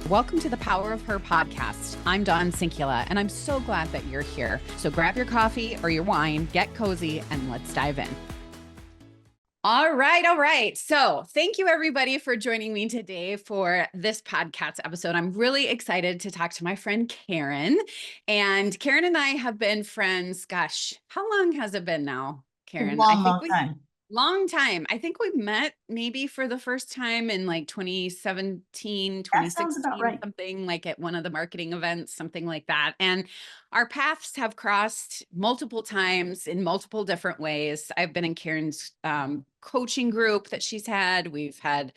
Welcome to the Power of Her podcast. I'm Dawn Sinkule, and I'm so glad that you're here. So grab your coffee or your wine, get cozy, and let's dive in. All right. So thank you everybody for joining me today for this podcast episode. I'm really excited to talk to my friend Karen. And Karen and I have been friends, gosh, how long has it been now, Karen? Long time. Long time. I think we met maybe for the first time in like 2017, That sounds about 2016, right. something like at one of the marketing events, something like that. And our paths have crossed multiple times in multiple different ways. I've been in Karen's coaching group that she's had. We've had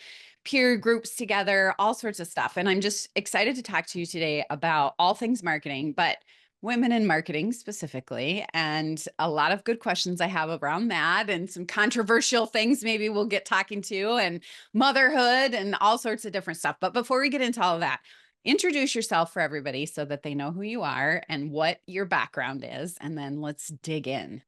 peer groups together, all sorts of stuff. And I'm just excited to talk to you today about all things marketing, but women in marketing specifically, and a lot of good questions I have around that and some controversial things maybe we'll get talking to, and motherhood and all sorts of different stuff. But before we get into all of that, introduce yourself for everybody so that they know who you are and what your background is, and then let's dig in.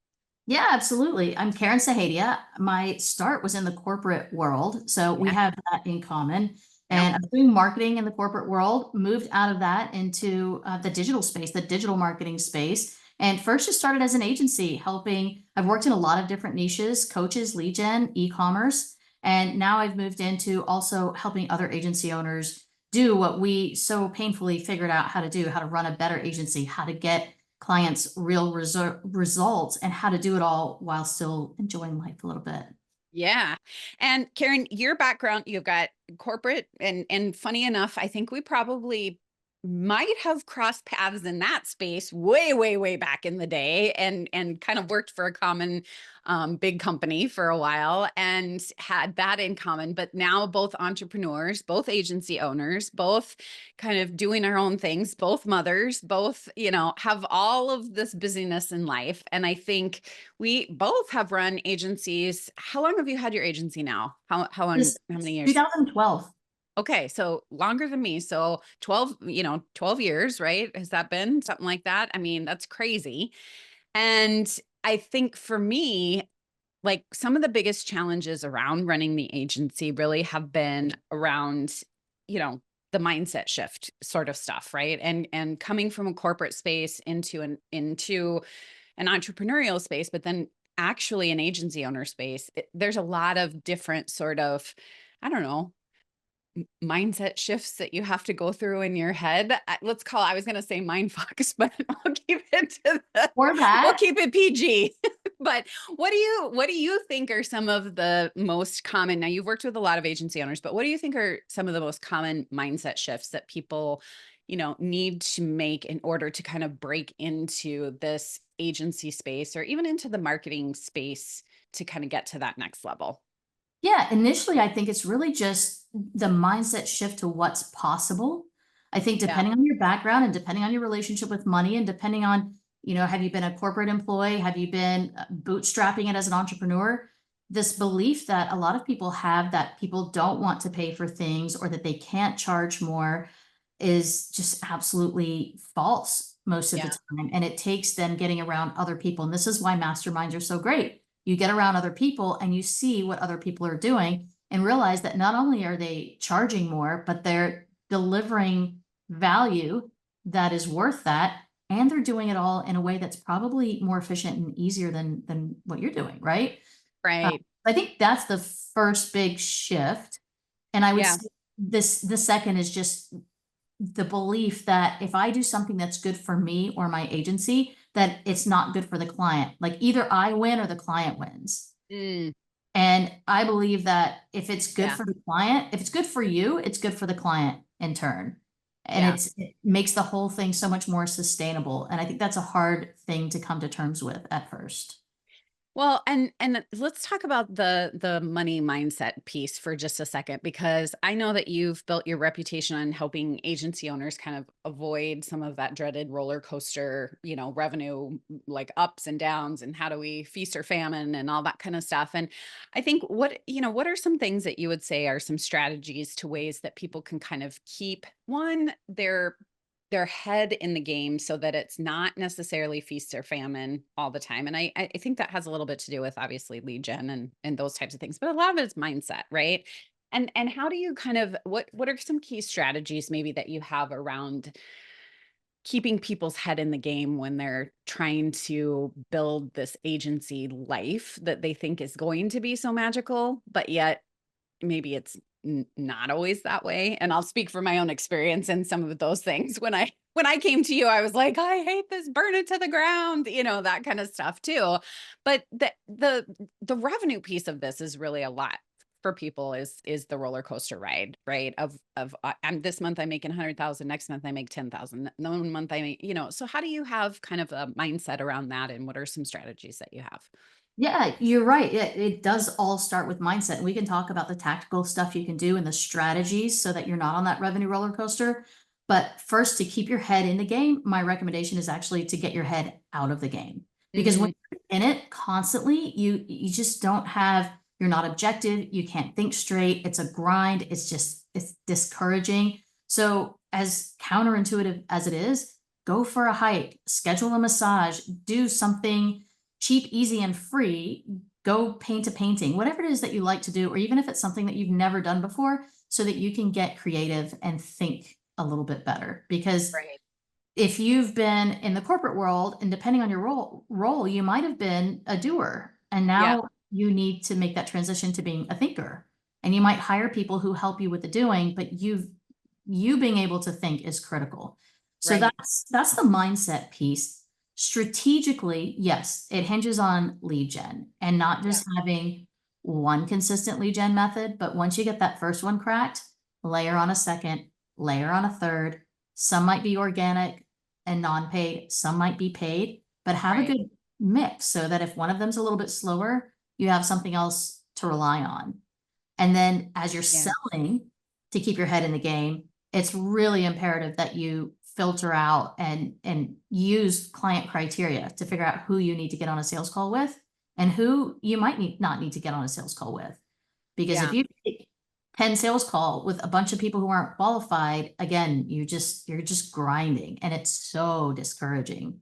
Yeah, absolutely. I'm Karen Sahetya. My start was in the corporate world, so we Yeah. have that in common. Yep. And I'm doing marketing in the corporate world, moved out of that into the digital space, the digital marketing space. And first just started as an agency helping. I've worked in a lot of different niches, coaches, lead gen, e-commerce. And now I've moved into also helping other agency owners do what we so painfully figured out how to do, how to run a better agency, how to get clients real results, and how to do it all while still enjoying life a little bit. Yeah. And Karen, your background, you've got corporate, and funny enough, I think we probably might have crossed paths in that space way back in the day, and kind of worked for a common big company for a while and had that in common. But now both entrepreneurs, both agency owners, both kind of doing our own things, both mothers, both, have all of this busyness in life. And I think we both have run agencies. How long have you had your agency now? How long, This how many years? 2012. Okay, so longer than me. So 12 years, right? Has that been something like that? I mean, that's crazy. And I think for me, like some of the biggest challenges around running the agency really have been around, the mindset shift sort of stuff, right? And coming from a corporate space into an entrepreneurial space, but then actually an agency owner space, there's a lot of different sort of, I don't know, mindset shifts that you have to go through in your head. I was going to say mind fucks, but we'll keep it Or we'll that. keep it PG. But what do you think are some of the most common, now you've worked with a lot of agency owners, but what do you think are some of the most common mindset shifts that people, need to make in order to kind of break into this agency space or even into the marketing space to kind of get to that next level? Yeah, initially, I think it's really just the mindset shift to what's possible. I think Yeah. depending on your background and depending on your relationship with money and depending on, have you been a corporate employee? Have you been bootstrapping it as an entrepreneur? This belief that a lot of people have that people don't want to pay for things or that they can't charge more is just absolutely false most of the Yeah. time. And it takes then getting around other people. And this is why masterminds are so great. You get around other people and you see what other people are doing and realize that not only are they charging more, but they're delivering value that is worth that. And they're doing it all in a way that's probably more efficient and easier than what you're doing, right? Right. I think that's the first big shift. And I would Yeah. say the second is just the belief that if I do something that's good for me or my agency, that it's not good for the client. Like either I win or the client wins. Mm, And I believe that if it's good yeah. for the client, if it's good for you, it's good for the client in turn. And Yeah. it makes the whole thing so much more sustainable. And I think that's a hard thing to come to terms with at first. Well, and let's talk about the money mindset piece for just a second, because I know that you've built your reputation on helping agency owners kind of avoid some of that dreaded roller coaster, revenue, like ups and downs, and how do we feast or famine and all that kind of stuff. And I think what are some things that you would say are some strategies to ways that people can kind of keep their head in the game so that it's not necessarily feast or famine all the time. And I think that has a little bit to do with obviously lead gen and those types of things, but a lot of it is mindset, right? And how do you kind of what are some key strategies maybe that you have around keeping people's head in the game when they're trying to build this agency life that they think is going to be so magical, but yet maybe it's not always that way. And I'll speak from my own experience in some of those things. When I came to you, I was like, I hate this, burn it to the ground, that kind of stuff too. But the revenue piece of this is really a lot for people is the roller coaster ride, right? I'm this month I'm making 100,000, next month I make 10,000, one month I make, so how do you have kind of a mindset around that, and what are some strategies that you have? Yeah, you're right. It does all start with mindset. And we can talk about the tactical stuff you can do and the strategies so that you're not on that revenue roller coaster. But first, to keep your head in the game, my recommendation is actually to get your head out of the game. Because when Mhm. you're in it constantly, you just don't have, you're not objective, you can't think straight. It's a grind. It's discouraging. So as counterintuitive as it is, go for a hike, schedule a massage, do something cheap, easy, and free. Go paint a painting, whatever it is that you like to do, or even if it's something that you've never done before, so that you can get creative and think a little bit better. Because Right. if you've been in the corporate world, and depending on your role, you might have been a doer, and Yeah. now you need to make that transition to being a thinker. And you might hire people who help you with the doing, but you being able to think is critical. So Right. that's the mindset piece. Strategically, yes, it hinges on lead gen and not Yeah. just having one consistent lead gen method, but once you get that first one cracked, layer on a second, layer on a third. Some might be organic and non-paid, some might be paid, but have a Right. good mix so that if one of them's a little bit slower, you have something else to rely on. And then as you're Yeah. selling to keep your head in the game, it's really imperative that you filter out and use client criteria to figure out who you need to get on a sales call with and who you might not need to get on a sales call with. Because if Yeah. you take 10 sales call with a bunch of people who aren't qualified, again, you're just grinding and it's so discouraging.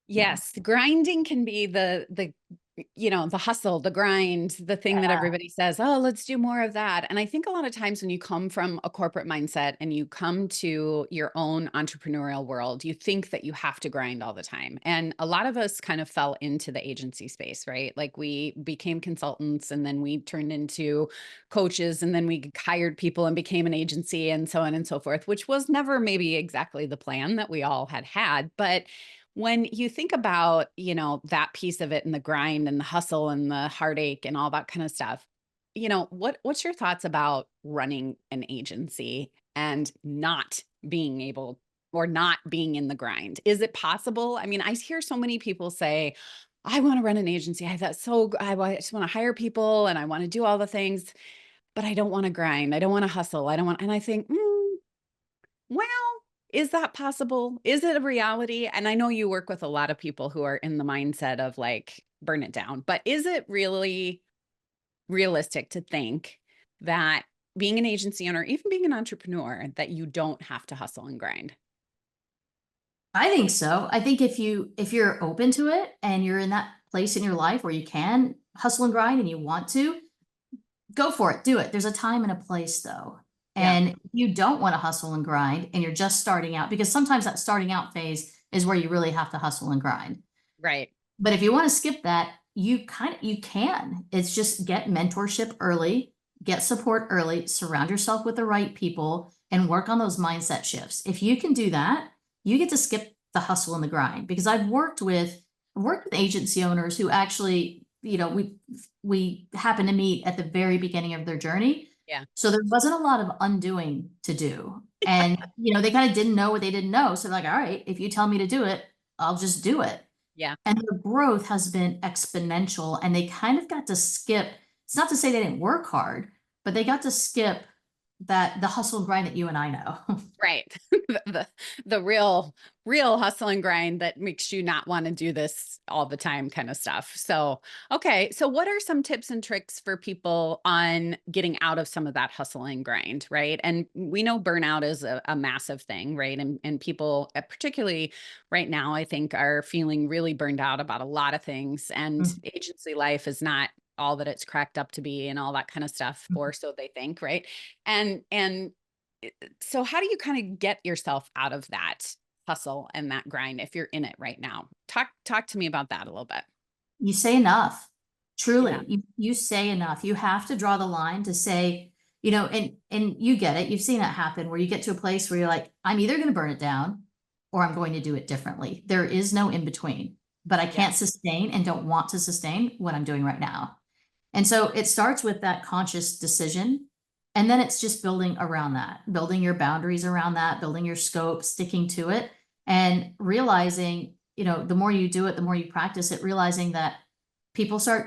Yeah. Yes, grinding can be the hustle, the grind, the thing that everybody says, "Oh, let's do more of that." And I think a lot of times when you come from a corporate mindset and you come to your own entrepreneurial world, you think that you have to grind all the time. And a lot of us kind of fell into the agency space, right? Like we became consultants and then we turned into coaches and then we hired people and became an agency and so on and so forth, which was never maybe exactly the plan that we all had. But when you think about, that piece of it and the grind and the hustle and the heartache and all that kind of stuff, what's your thoughts about running an agency and not being able or not being in the grind? Is it possible? I mean, I hear so many people say, I want to run an agency. I just want to hire people and I want to do all the things, but I don't want to grind. I don't want to hustle. I don't want, and I think, well, is that possible? Is it a reality? And I know you work with a lot of people who are in the mindset of like, burn it down, but is it really realistic to think that being an agency owner, even being an entrepreneur, that you don't have to hustle and grind? I think so. I think if you're open to it and you're in that place in your life where you can hustle and grind and you want to, go for it. Do it. There's a time and a place though. Yeah. And you don't want to hustle and grind and you're just starting out because sometimes that starting out phase is where you really have to hustle and grind. Right. But if you want to skip that, you can. It's just get mentorship early, get support early, surround yourself with the right people, and work on those mindset shifts. If you can do that, you get to skip the hustle and the grind. Because I've worked with agency owners who actually, we happened to meet at the very beginning of their journey. Yeah. So there wasn't a lot of undoing to do. And they kind of didn't know what they didn't know. So like, all right, if you tell me to do it, I'll just do it. Yeah. And their growth has been exponential, and they kind of got to skip. It's not to say they didn't work hard, but they got to skip the hustle and grind that you and I know. Right. The real hustle and grind that makes you not want to do this all the time kind of stuff. So, okay. So what are some tips and tricks for people on getting out of some of that hustle and grind, right? And we know burnout is a massive thing, right? And people, particularly right now, I think are feeling really burned out about a lot of things. And Mhm. agency life is not all that it's cracked up to be and all that kind of stuff, or so they think, right? And so how do you kind of get yourself out of that hustle and that grind if you're in it right now? Talk to me about that a little bit. You say enough. Yeah. Truly, you say enough. You have to draw the line to say, and you get it. You've seen it happen where you get to a place where you're like, I'm either going to burn it down or I'm going to do it differently. There is no in between, but I Yeah. can't sustain and don't want to sustain what I'm doing right now. And so it starts with that conscious decision. And then it's just building around that, building your boundaries around that, building your scope, sticking to it, and realizing, the more you do it, the more you practice it, realizing that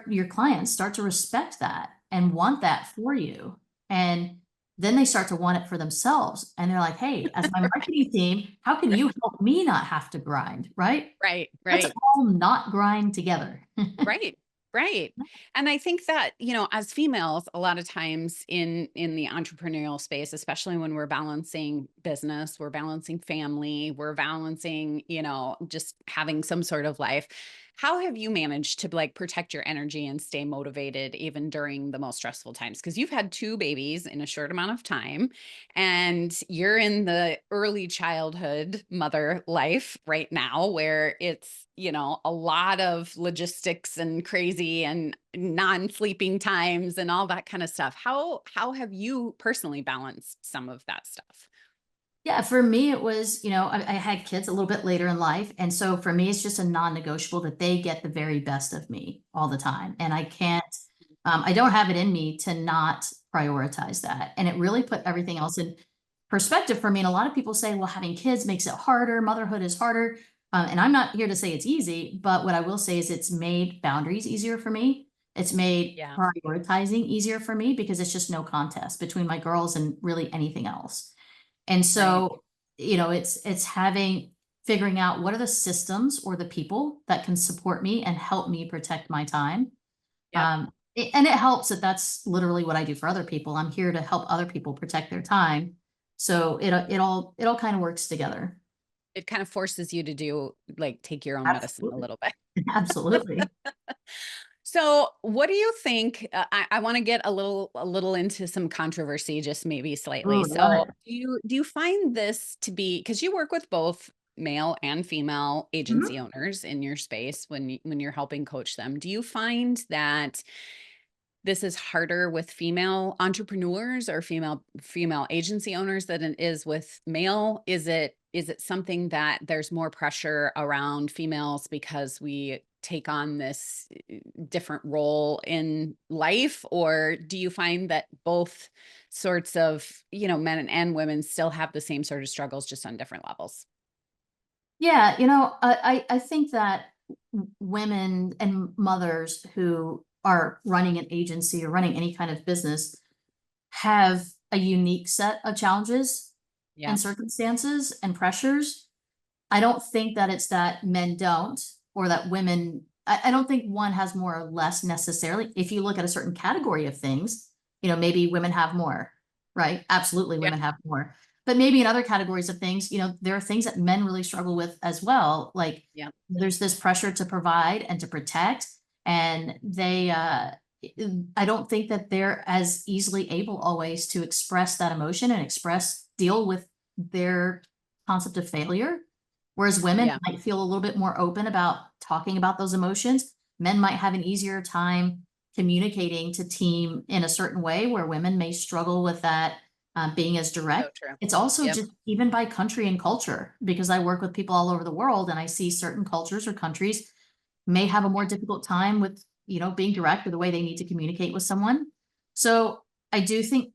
your clients start to respect that and want that for you. And then they start to want it for themselves. And they're like, hey, as my marketing team, how can you help me not have to grind? Right? Right. Let's Right. all not grind together. Right. Right. And I think that, as females, a lot of times in the entrepreneurial space, especially when we're balancing business, we're balancing family, we're balancing, just having some sort of life. How have you managed to like protect your energy and stay motivated even during the most stressful times? Because you've had two babies in a short amount of time and you're in the early childhood mother life right now where it's, a lot of logistics and crazy and non-sleeping times and all that kind of stuff. How have you personally balanced some of that stuff? Yeah, for me, it was, I had kids a little bit later in life. And so for me, it's just a non-negotiable that they get the very best of me all the time. And I don't have it in me to not prioritize that. And it really put everything else in perspective for me. And a lot of people say, well, having kids makes it harder. Motherhood is harder. And I'm not here to say it's easy, but what I will say is it's made boundaries easier for me. It's made Yeah. prioritizing easier for me because it's just no contest between my girls and really anything else. And Right. so, it's figuring out what are the systems or the people that can support me and help me protect my time. Yep. And it helps that that's literally what I do for other people. I'm here to help other people protect their time. So it all kind of works together. It kind of forces you to take your own medicine a Absolutely. little bit. Absolutely. So, what do you think? I want to get a little into some controversy, just maybe slightly. Ooh, love So, it. do you find this to be because you work with both male and female agency Mhm. owners in your space when you're helping coach them? Do you find that this is harder with female entrepreneurs or female agency owners than it is with male? Is it something that there's more pressure around females because we take on this different role in life, or do you find that both sorts of, men and women still have the same sort of struggles just on different levels? Yeah, I think that women and mothers who are running an agency or running any kind of business have a unique set of challenges Yeah. and circumstances and pressures. I don't think that it's that men don't or that women, I don't think one has more or less necessarily. If you look at a certain category of things, maybe women have more, right? Absolutely, Yeah. women have more. But maybe in other categories of things, there are things that men really struggle with as well. Like Yeah. there's this pressure to provide and to protect. And I don't think that they're as easily able always to express that emotion and deal with their concept of failure. Whereas women Yeah. might feel a little bit more open about talking about those emotions. Men might have an easier time communicating to team in a certain way where women may struggle with that being as So direct. true. It's also Yep. just even by country and culture, because I work with people all over the world and I see certain cultures or countries may have a more difficult time with, being direct or the way they need to communicate with someone. So I do think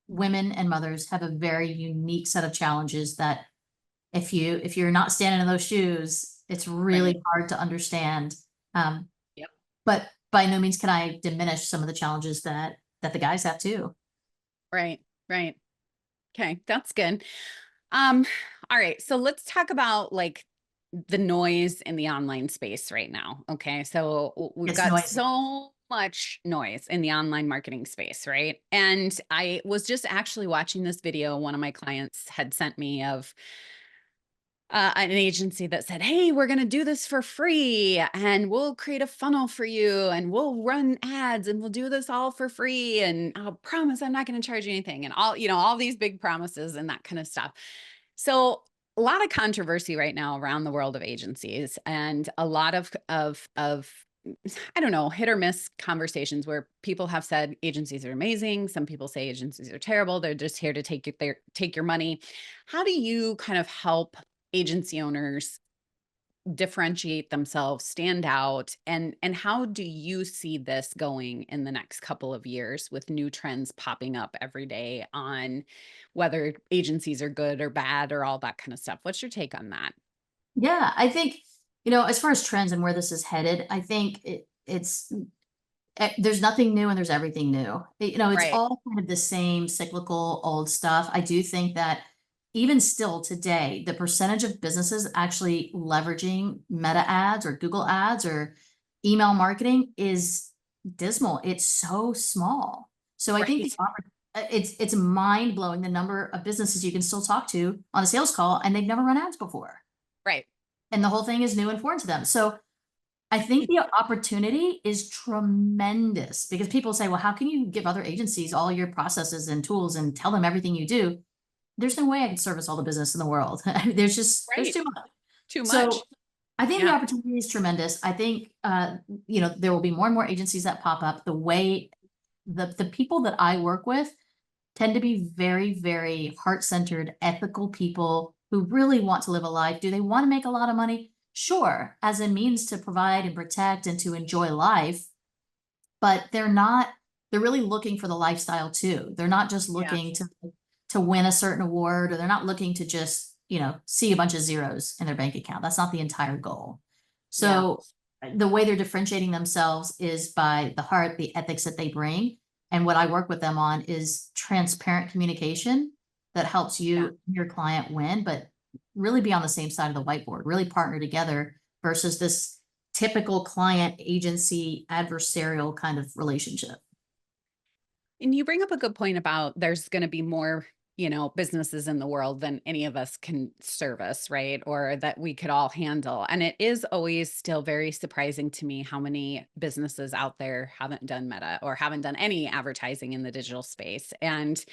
women and mothers have a very unique set of challenges that if you're not standing in those shoes, it's Right. really hard to understand. Um, Yep. but by no means can I diminish some of the challenges that the guys have too. Right. Right. Okay, that's good. Um, all right. So let's talk about the noise in the online space right now. Okay. So we've It's got noisy. so much noise in the online marketing space, right? And I was just actually watching this video one of my clients had sent me of an agency that said, "Hey, we're going to do this for free and we'll create a funnel for you and we'll run ads and we'll do this all for free. And I'll promise I'm not going to charge you anything." And all, all these big promises and that kind of stuff. So a lot of controversy right now around the world of agencies, and a lot of I don't know, hit or miss conversations where people have said agencies are amazing. Some people say agencies are terrible. They're just here to take your money. How do you kind of help agency owners differentiate themselves, stand out, and how do you see this going in the next couple of years with new trends popping up every day on whether agencies are good or bad or all that kind of stuff? What's your take on that? Yeah, I think, as far as trends and where this is headed, I think there's nothing new and there's everything new. It's Right. all kind of the same cyclical old stuff. I do think that even still today, the percentage of businesses actually leveraging Meta ads or Google ads or email marketing is dismal. It's so small. So I think Right. it's mind blowing the number of businesses you can still talk to on a sales call and they've never run ads before. Right. And the whole thing is new and foreign to them. So I think the opportunity is tremendous because people say, well, how can you give other agencies all your processes and tools and tell them everything you do? There's no way I can service all the business in the world. There's Right. too much. Too So much. I think the Yeah. opportunity is tremendous. I think, there will be more and more agencies that pop up. The way the people that I work with tend to be very, very heart-centered, ethical people who really want to live a life. Do they want to make a lot of money? Sure, as a means to provide and protect and to enjoy life, but they're really looking for the lifestyle too. They're not just looking Yes. to win a certain award, or they're not looking to just, see a bunch of zeros in their bank account. That's not the entire goal. Yeah. So the way they're differentiating themselves is by the heart, the ethics that they bring. And what I work with them on is transparent communication that helps Yeah. you, your client win, but really be on the same side of the whiteboard, really partner together versus this typical client agency adversarial kind of relationship. And you bring up a good point about there's going to be more, businesses in the world than any of us can service, right? Or that we could all handle. And it is always still very surprising to me how many businesses out there haven't done Meta or haven't done any advertising in the digital space. And,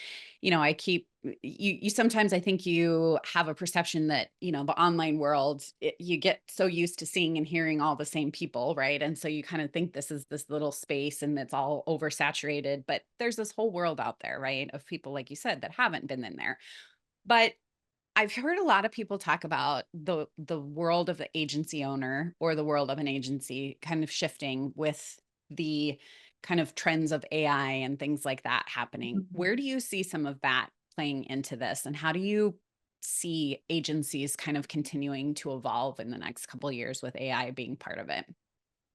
I keep you sometimes I think you have a perception that, the online world, you get so used to seeing and hearing all the same people, right? And so you kind of think this is this little space and it's all oversaturated, but there's this whole world out there, right? Of people, like you said, that haven't been in there. But I've heard a lot of people talk about the world of the agency owner or the world of an agency kind of shifting with the kind of trends of AI and things like that happening. Where do you see some of that playing into this, and how do you see agencies kind of continuing to evolve in the next couple of years with AI being part of it?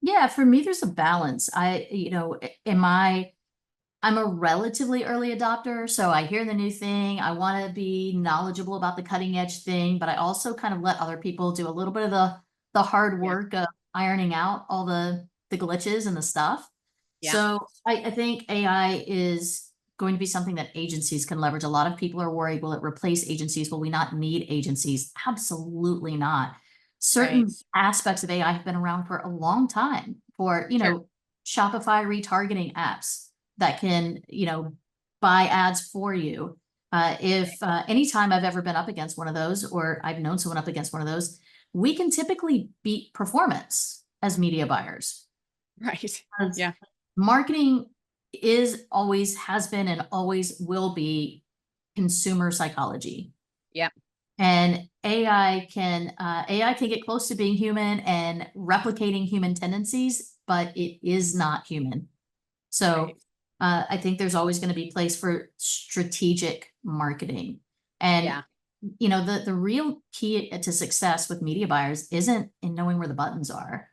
Yeah, for me, there's a balance. I'm a relatively early adopter, so I hear the new thing. I want to be knowledgeable about the cutting edge thing, but I also kind of let other people do a little bit of the hard Yeah. work of ironing out all the glitches and the stuff. Yeah. So I think AI is going to be something that agencies can leverage. A lot of people are worried, will it replace agencies? Will we not need agencies? Absolutely not. Right. Certain aspects of AI have been around for a long time for, Sure. Shopify retargeting apps that can, buy ads for you. If anytime I've ever been up against one of those, or I've known someone up against one of those, we can typically beat performance as media buyers. Right. Because Yeah. marketing is always has been and always will be consumer psychology. Yeah. And AI can get close to being human and replicating human tendencies, but it is not human. So Right. I think there's always going to be place for strategic marketing. And Yeah. the real key to success with media buyers isn't in knowing where the buttons are.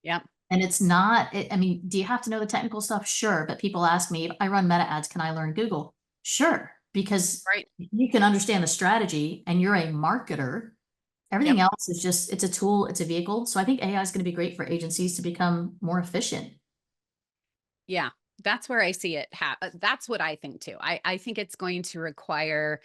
Yeah. And it's not, I mean, do you have to know the technical stuff? Sure. But people ask me, if I run meta ads, can I learn Google? Sure. Because Right. you can understand the strategy and you're a marketer. Everything Yep. else is just, it's a tool, it's a vehicle. So I think AI is going to be great for agencies to become more efficient. Yeah, that's where I see it. That's what I think too. I think it's going to require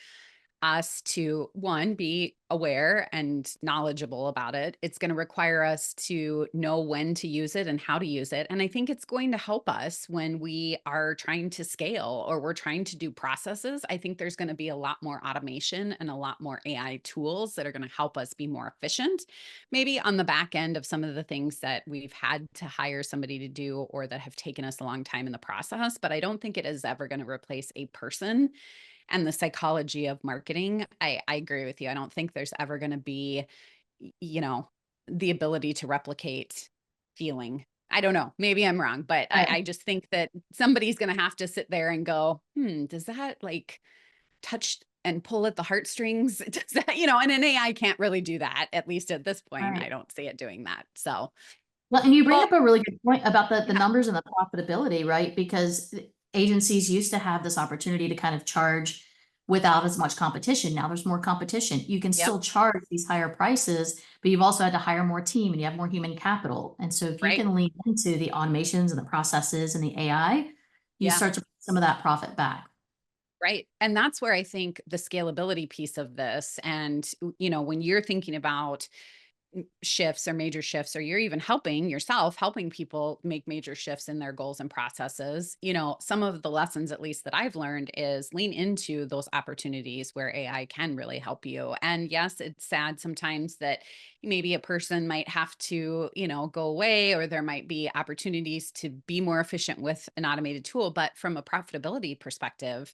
us to, one, be aware and knowledgeable about it. It's going to require us to know when to use it and how to use it. And I think it's going to help us when we are trying to scale or we're trying to do processes. I think there's going to be a lot more automation and a lot more AI tools that are going to help us be more efficient, maybe on the back end of some of the things that we've had to hire somebody to do or that have taken us a long time in the process. But I don't think it is ever going to replace a person and the psychology of marketing. I agree with you. I don't think there's ever going to be, you know, the ability to replicate feeling. I don't know. Maybe I'm wrong, but Right. I just think that somebody's going to have to sit there and go, does that like touch and pull at the heartstrings? Does that, and an AI can't really do that. At least at this point, I Right. don't see it doing that. So, Well, and you bring well, up a really good point about the yeah, numbers and the profitability, right? Because agencies used to have this opportunity to kind of charge without as much competition. Now there's more competition. You can yep, still charge these higher prices, but you've also had to hire more team and you have more human capital. And so if you right. can lean into the automations and the processes and the AI, you Yeah. start to put some of that profit back. Right. And that's where I think the scalability piece of this, and, when you're thinking about shifts or major shifts, or you're even helping yourself, helping people make major shifts in their goals and processes, some of the lessons, at least that I've learned, is lean into those opportunities where AI can really help you. And yes, it's sad sometimes that maybe a person might have to, go away, or there might be opportunities to be more efficient with an automated tool. But from a profitability perspective,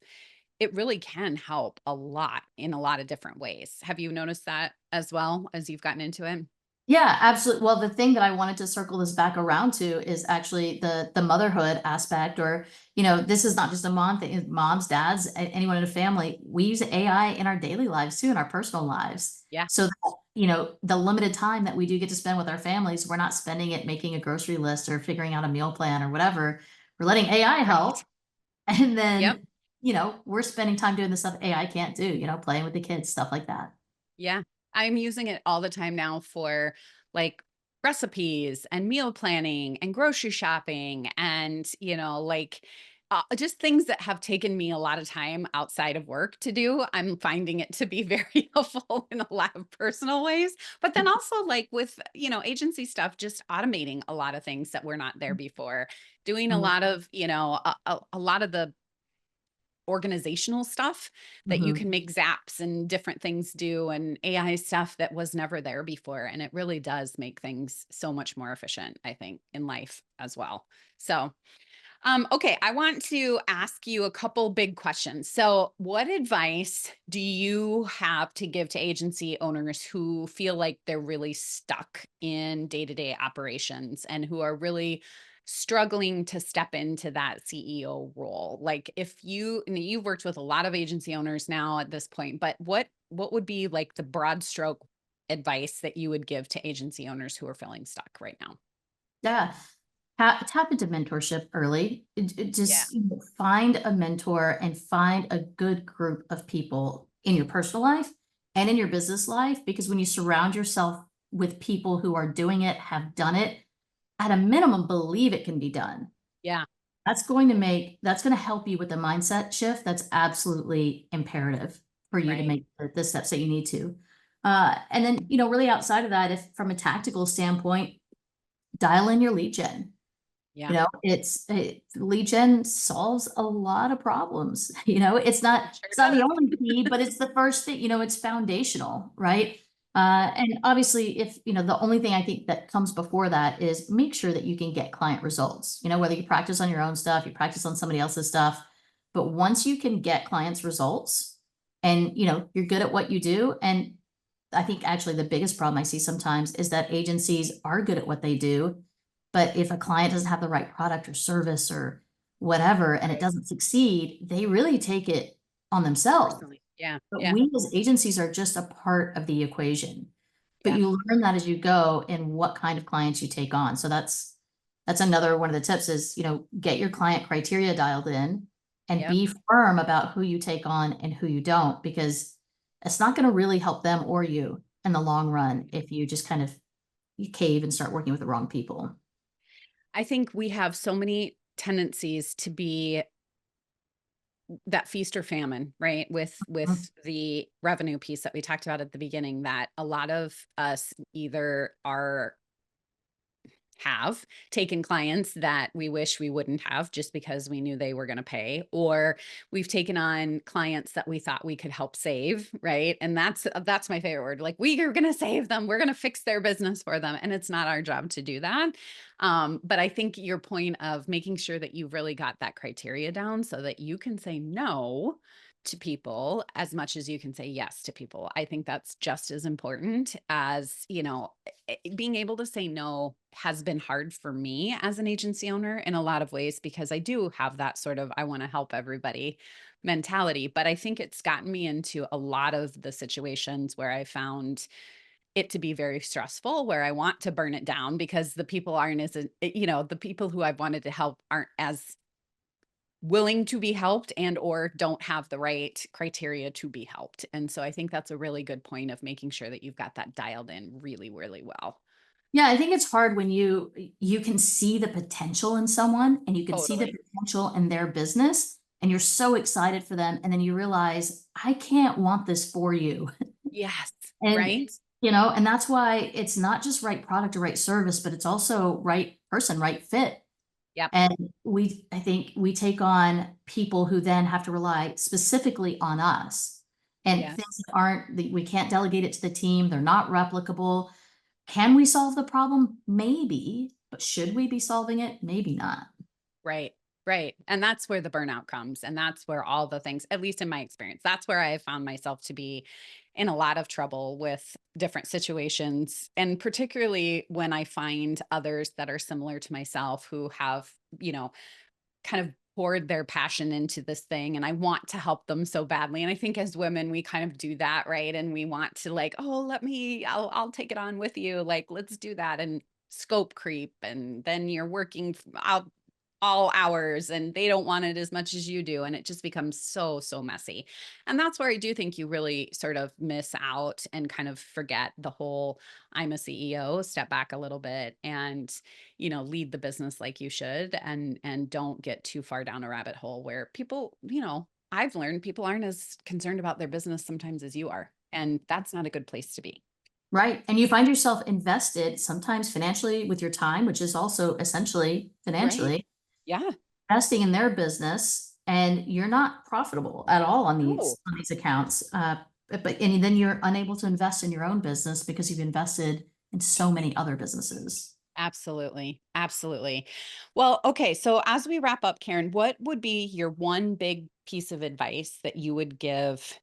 it really can help a lot in a lot of different ways. Have you noticed that as well as you've gotten into it? Yeah, absolutely. Well, the thing that I wanted to circle this back around to is actually the motherhood aspect, or this is not just a mom thing, it's moms, dads, anyone in a family. We use AI in our daily lives too, in our personal lives. Yeah. So that, the limited time that we do get to spend with our families, we're not spending it making a grocery list or figuring out a meal plan or whatever. We're letting AI help. Right. And Yep. then, we're spending time doing the stuff AI can't do, playing with the kids, stuff like that. Yeah. I'm using it all the time now for like recipes and meal planning and grocery shopping and, just things that have taken me a lot of time outside of work to do. I'm finding it to be very helpful in a lot of personal ways. But then also, like with, agency stuff, just automating a lot of things that were not there before, doing a lot of, a lot of the organizational stuff that you Mhm. can make zaps and different things do, and AI stuff that was never there before. And it really does make things so much more efficient, I think, in life as well. So, okay, I want to ask you a couple big questions. So, what advice do you have to give to agency owners who feel like they're really stuck in day to day operations and who are really struggling to step into that CEO role? Like, if you've worked with a lot of agency owners now at this point, but what would be like the broad stroke advice that you would give to agency owners who are feeling stuck right now? Yeah. Tap into mentorship early. Yeah. Just find a mentor and find a good group of people in your personal life and in your business life. Because when you surround yourself with people who are doing it, have done it, at a minimum, believe it can be done. Yeah. That's going to help you with the mindset shift. That's absolutely imperative for you to Right. make the steps that you need to. And then, really outside of that, if from a tactical standpoint, dial in your lead gen. Yeah. Lead gen solves a lot of problems. Sure It's not the does. only key, but it's the first thing, it's foundational, right? And obviously if, the only thing I think that comes before that is make sure that you can get client results, whether you practice on your own stuff, you practice on somebody else's stuff. But once you can get clients results and, you're good at what you do. And I think actually the biggest problem I see sometimes is that agencies are good at what they do, but if a client doesn't have the right product or service or whatever, and it Right. doesn't succeed, they really take it on themselves. Personally. Yeah. But Yeah. we as agencies are just a part of the equation. But Yeah. you learn that as you go and what kind of clients you take on. So that's another one of the tips is, get your client criteria dialed in and Yep. be firm about who you take on and who you don't, because it's not going to really help them or you in the long run if you just kind of you cave and start working with the wrong people. I think we have so many tendencies to be that feast or famine, right? With the revenue piece that we talked about at the beginning, that a lot of us either have taken clients that we wish we wouldn't have just because we knew they were going to pay, or we've taken on clients that we thought we could help save, right? And that's my favorite word. Like, we are going to save them, we're going to fix their business for them, and it's not our job to do that. But I think your point of making sure that you've really got that criteria down so that you can say no to people as much as you can say yes to people. I think that's just as important as, being able to say no has been hard for me as an agency owner in a lot of ways, because I do have that sort of I want to help everybody mentality. But I think it's gotten me into a lot of the situations where I found it to be very stressful, where I want to burn it down because the people aren't as, the people who I've wanted to help aren't as willing to be helped and or don't have the right criteria to be helped. And so I think that's a really good point of making sure that you've got that dialed in really, really well. Yeah, I think it's hard when you can see the potential in someone and you can see the Totally. potential in their business and you're so excited for them and then you realize I can't want this for you. Yes. And Right. and that's why it's not just right product or right service, but it's also right person, right fit. Yep. And I think we take on people who then have to rely specifically on us and Yes. things that we can't delegate it to the team. They're not replicable. Can we solve the problem? Maybe, but should we be solving it? Maybe not. Right. Right. And that's where the burnout comes. And that's where all the things, at least in my experience, that's where I found myself to be in a lot of trouble with different situations. And particularly when I find others that are similar to myself who have, you know, kind of poured their passion into this thing, and I want to help them so badly. And I think as women, we kind of do that, right? And we want to, like, oh, I'll take it on with you. Like, let's do that. And scope creep. And then you're working out all hours and they don't want it as much as you do. And it just becomes so, so messy. And that's where I do think you really sort of miss out and kind of forget the whole I'm a CEO, step back a little bit and, lead the business like you should, and don't get too far down a rabbit hole where people, I've learned people aren't as concerned about their business sometimes as you are. And that's not a good place to be. Right. And you find yourself invested sometimes financially with your time, which is also essentially Right. financially Yeah. investing in their business, and you're not profitable at all on No. these accounts. And then you're unable to invest in your own business because you've invested in so many other businesses. Absolutely. Absolutely. Well, okay. So as we wrap up, Karen, what would be your one big piece of advice that you would give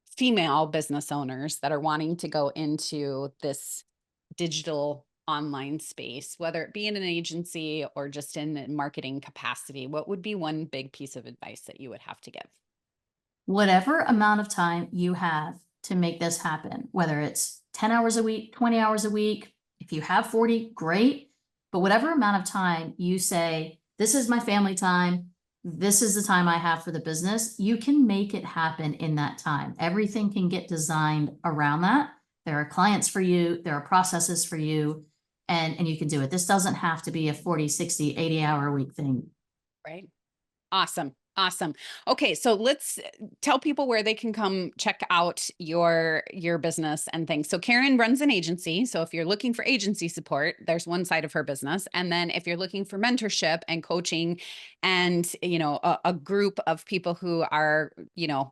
female business owners that are wanting to go into this digital online space, whether it be in an agency or just in a marketing capacity? What would be one big piece of advice that you would have to give? Whatever amount of time you have to make this happen, whether it's 10 hours a week, 20 hours a week, if you have 40, great. But whatever amount of time you say, this is my family time, this is the time I have for the business, you can make it happen in that time. Everything can get designed around that. There are clients for you, there are processes for you, and you can do it. This doesn't have to be a 40, 60, 80 hour a week thing. Right. Awesome. Awesome. Okay, so let's tell people where they can come check out your business and things. So Karen runs an agency. So if you're looking for agency support, there's one side of her business. And then if you're looking for mentorship and coaching and, a group of people who are,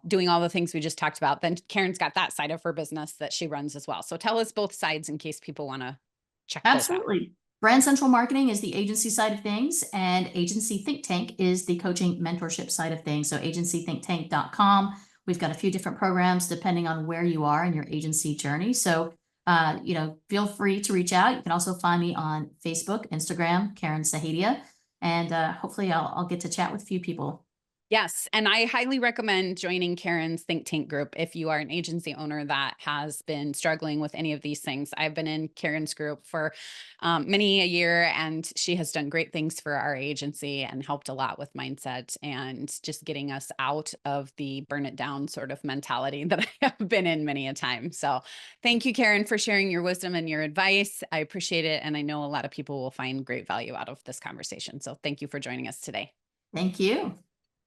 doing all the things we just talked about, then Karen's got that side of her business that she runs as well. So tell us both sides in case people want to check both out. Absolutely. Brand Central Marketing is the agency side of things, and Agency Think Tank is the coaching mentorship side of things. So agencythinktank.com. We've got a few different programs depending on where you are in your agency journey. So, feel free to reach out. You can also find me on Facebook, Instagram, Karen Sahetya, and hopefully I'll get to chat with a few people. Yes. And I highly recommend joining Karen's think tank group if you are an agency owner that has been struggling with any of these things. I've been in Karen's group for many a year, and she has done great things for our agency and helped a lot with mindset and just getting us out of the burn it down sort of mentality that I have been in many a time. So thank you, Karen, for sharing your wisdom and your advice. I appreciate it. And I know a lot of people will find great value out of this conversation. So thank you for joining us today. Thank you.